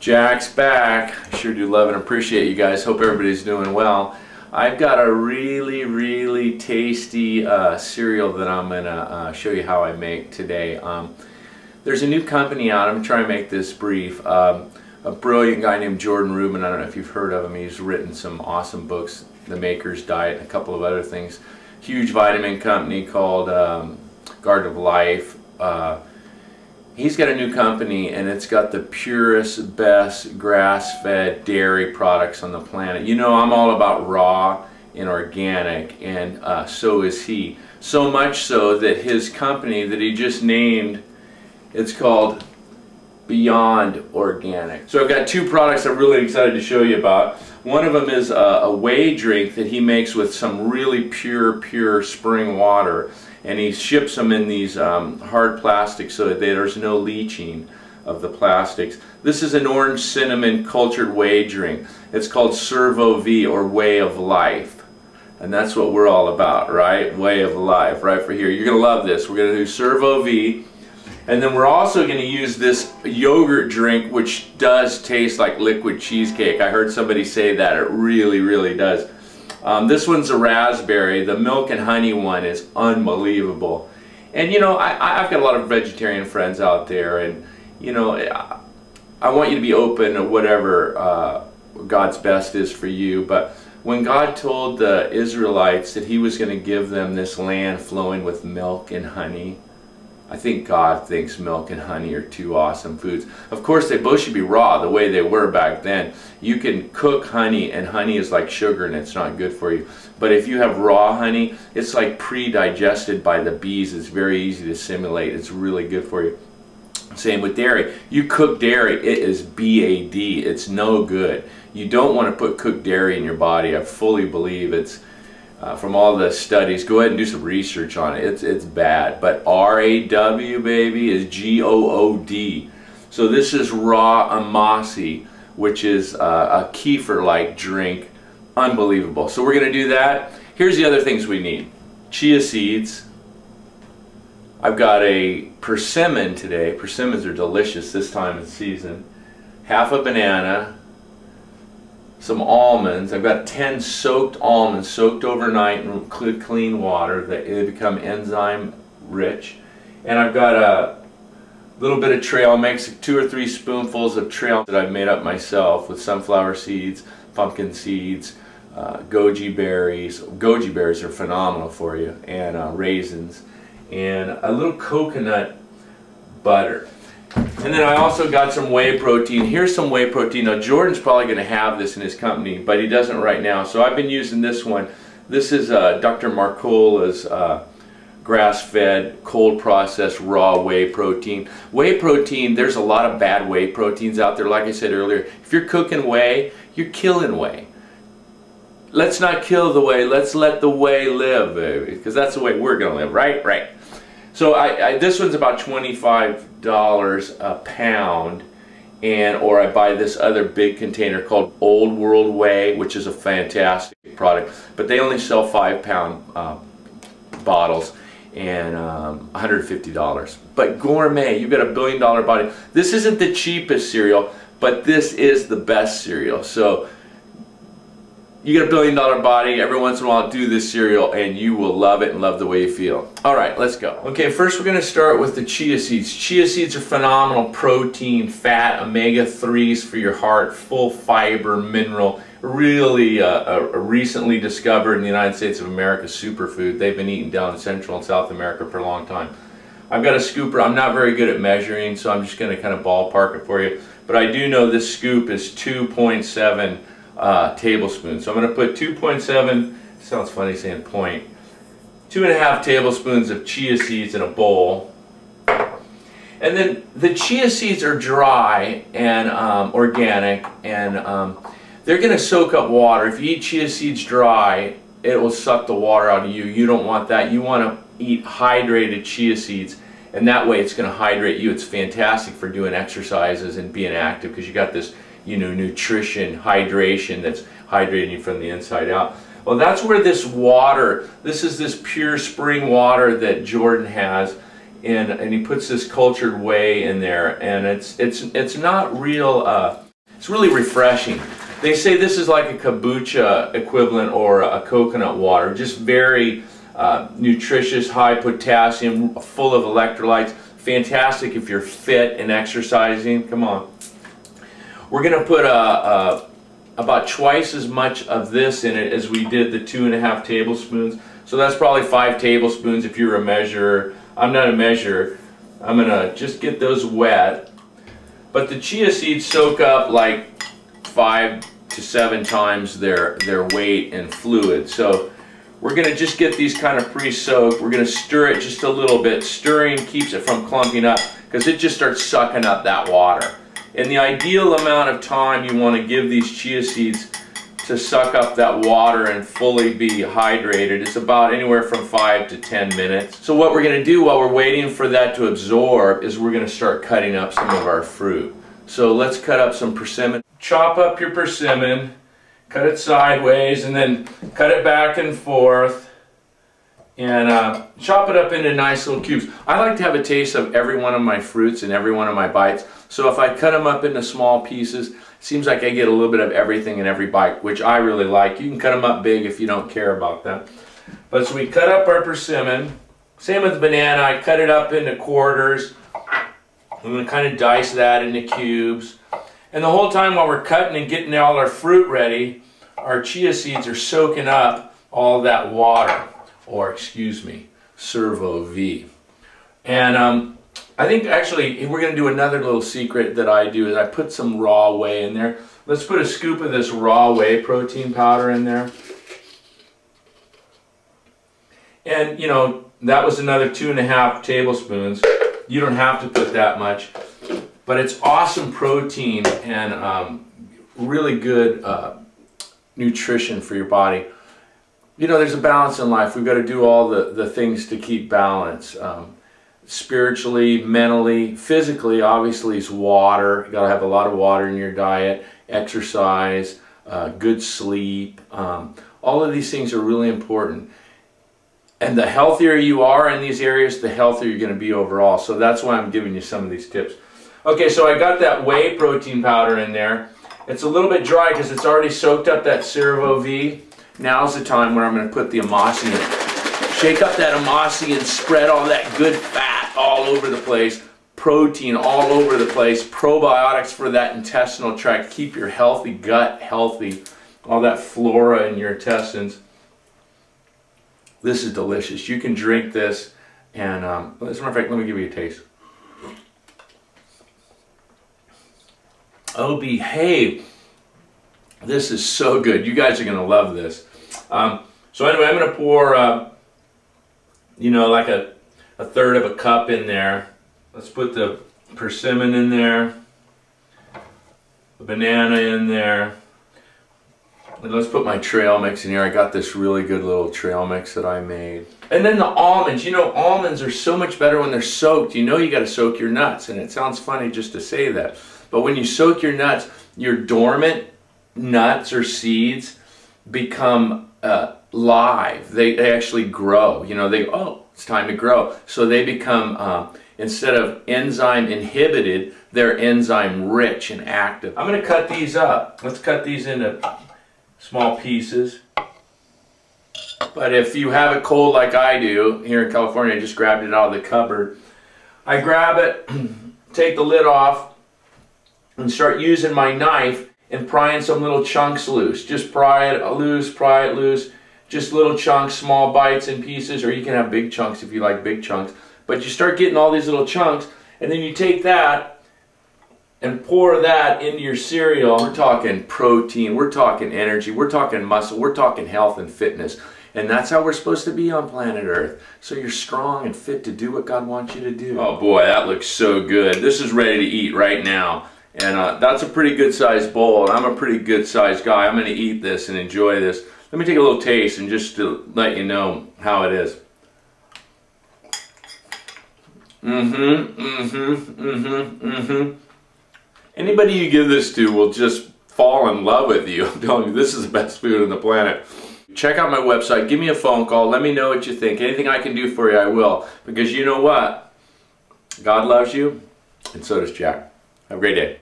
Jack's back. I sure do love and appreciate you guys. Hope everybody's doing well. I've got a really tasty cereal that I'm gonna show you how I make today. There's a new company out. I'm trying to make this brief. A brilliant guy named Jordan Rubin. I don't know if you've heard of him. He's written some awesome books, The Maker's Diet, and a couple of other things. Huge vitamin company called Garden of Life. He's got a new company, and it's got the purest, best grass-fed dairy products on the planet. You know, I'm all about raw and organic, and so is he. So much so that his company that he just named, it's called Beyond Organic. So I've got two products I'm really excited to show you about. One of them is a whey drink that he makes with some really pure spring water, and he ships them in these hard plastics so that there's no leaching of the plastics. This is an orange cinnamon cultured whey drink. It's called Servo V, or Way of Life, and that's what we're all about, right? Way of Life, right for here. You're gonna love this. We're gonna do Servo V. And then we're also going to use this yogurt drink, which does taste like liquid cheesecake. I heard somebody say that. It really does. This one's a raspberry. The milk and honey one is unbelievable. And you know, I've got a lot of vegetarian friends out there, and you know, I want you to be open to whatever God's best is for you. But when God told the Israelites that He was going to give them this land flowing with milk and honey, I think God thinks milk and honey are two awesome foods. Of course, they both should be raw the way they were back then. You can cook honey, and honey is like sugar and it's not good for you. But if you have raw honey, it's like pre-digested by the bees. It's very easy to assimilate. It's really good for you. Same with dairy. You cook dairy, it is BAD. It's no good. You don't want to put cooked dairy in your body. I fully believe it's from all the studies. Go ahead and do some research on it. It's bad. But RAW, baby, is GOOD. So this is raw amasi, which is a kefir-like drink. Unbelievable. So we're going to do that. Here's the other things we need. Chia seeds. I've got a persimmon today. Persimmons are delicious this time of the season. Half a banana. Some almonds. I've got 10 soaked almonds, soaked overnight in clean water. They become enzyme rich. And I've got a little bit of trail. I'll make 2 or 3 spoonfuls of trail that I've made up myself with sunflower seeds, pumpkin seeds, goji berries. Goji berries are phenomenal for you, and raisins, and a little coconut butter. And then I also got some whey protein. Here's some whey protein. Now Jordan's probably going to have this in his company, but he doesn't right now. So I've been using this one. This is Dr. Marcola's grass-fed, cold-processed raw whey protein. Whey protein, there's a lot of bad whey proteins out there. Like I said earlier, if you're cooking whey, you're killing whey. Let's not kill the whey. Let's let the whey live, baby, because that's the way we're going to live, right? Right. So this one's about $25 a pound, or I buy this other big container called Old World Whey, which is a fantastic product, but they only sell 5-pound bottles, and $150. But Gourmet, you've got a $1 billion body. This isn't the cheapest cereal, but this is the best cereal. So you got a $1 billion body. Every once in a while, do this cereal, and you will love it and love the way you feel. All right, let's go. Okay, first we're going to start with the chia seeds. Chia seeds are phenomenal protein, fat, omega-3s for your heart, full fiber, mineral. Really a recently discovered in the United States of America superfood. They've been eaten down in Central and South America for a long time. I've got a scooper. I'm not very good at measuring, so I'm just going to kind of ballpark it for you. But I do know this scoop is 2.7 tablespoons. So I'm going to put 2.7, sounds funny saying point, 2.5 tablespoons of chia seeds in a bowl. And then the chia seeds are dry and organic, and they're going to soak up water. If you eat chia seeds dry, it will suck the water out of you. You don't want that. You want to eat hydrated chia seeds, and that way it's going to hydrate you. It's fantastic for doing exercises and being active, because you got this, you know, nutrition, hydration that's hydrating you from the inside out. Well, that's where this water, this is this pure spring water that Jordan has, and he puts this cultured whey in there, and it's not real It's really refreshing. They say this is like a kombucha equivalent or a coconut water, just very nutritious, high potassium, full of electrolytes. Fantastic if you're fit and exercising. Come on. We're going to put about twice as much of this in it as we did the 2.5 tablespoons. So that's probably 5 tablespoons if you're a measurer. I'm not a measurer. I'm going to just get those wet. But the chia seeds soak up like 5 to 7 times their weight in fluid. So we're going to just get these kind of pre-soaked. We're going to stir it just a little bit. Stirring keeps it from clumping up because it just starts sucking up that water. And the ideal amount of time you want to give these chia seeds to suck up that water and fully be hydrated is about anywhere from 5 to 10 minutes. So what we're going to do while we're waiting for that to absorb is we're going to start cutting up some of our fruit. So let's cut up some persimmon. Chop up your persimmon, cut it sideways, and then cut it back and forth, and chop it up into nice little cubes. I like to have a taste of every one of my fruits and every one of my bites. So if I cut them up into small pieces, it seems like I get a little bit of everything in every bite, which I really like. You can cut them up big if you don't care about that. But so we cut up our persimmon. Same with the banana. I cut it up into quarters. I'm going to kind of dice that into cubes. And the whole time while we're cutting and getting all our fruit ready, our chia seeds are soaking up all that water, or excuse me, servo V. And I think actually we're going to do another little secret that I do is I put some raw whey in there. Let's put a scoop of this raw whey protein powder in there. And you know, that was another 2.5 tablespoons. You don't have to put that much. But it's awesome protein and really good nutrition for your body. You know, there's a balance in life. We've got to do all the things to keep balance. Spiritually, mentally, physically, obviously, is water. You got to have a lot of water in your diet, exercise, good sleep. All of these things are really important. And the healthier you are in these areas, the healthier you're going to be overall. So that's why I'm giving you some of these tips. Okay, so I got that whey protein powder in there. It's a little bit dry because it's already soaked up that servo V. Now's the time where I'm going to put the amasi in. Shake up that amasi and spread all that good fat all over the place. Protein all over the place. Probiotics for that intestinal tract. Keep your healthy gut healthy. All that flora in your intestines. This is delicious. You can drink this. And as a matter of fact, let me give you a taste. Oh, behave. This is so good. You guys are going to love this. So anyway, I'm going to pour, you know, like a third of a cup in there. Let's put the persimmon in there, the banana in there. And let's put my trail mix in here. I got this really good little trail mix that I made. And then the almonds. You know, almonds are so much better when they're soaked. You know you got to soak your nuts. And it sounds funny just to say that. But when you soak your nuts, your dormant nuts or seeds become live. They actually grow. You know, oh, it's time to grow. So they become, instead of enzyme inhibited, they're enzyme rich and active. I'm going to cut these up. Let's cut these into small pieces. But if you have it cold like I do, here in California, I just grabbed it out of the cupboard. I grab it, take the lid off, and start using my knife and prying some little chunks loose. Just pry it loose, just little chunks, small bites and pieces, or you can have big chunks if you like big chunks. But you start getting all these little chunks, and then you take that and pour that into your cereal. We're talking protein, we're talking energy, we're talking muscle, we're talking health and fitness. And that's how we're supposed to be on planet Earth. So you're strong and fit to do what God wants you to do. Oh boy, that looks so good. This is ready to eat right now. And that's a pretty good sized bowl. I'm a pretty good sized guy. I'm going to eat this and enjoy this. Let me take a little taste and just to let you know how it is. Anybody you give this to will just fall in love with you. I'm telling you, this is the best food on the planet. Check out my website. Give me a phone call. Let me know what you think. Anything I can do for you, I will. Because you know what? God loves you, and so does Jack. Have a great day.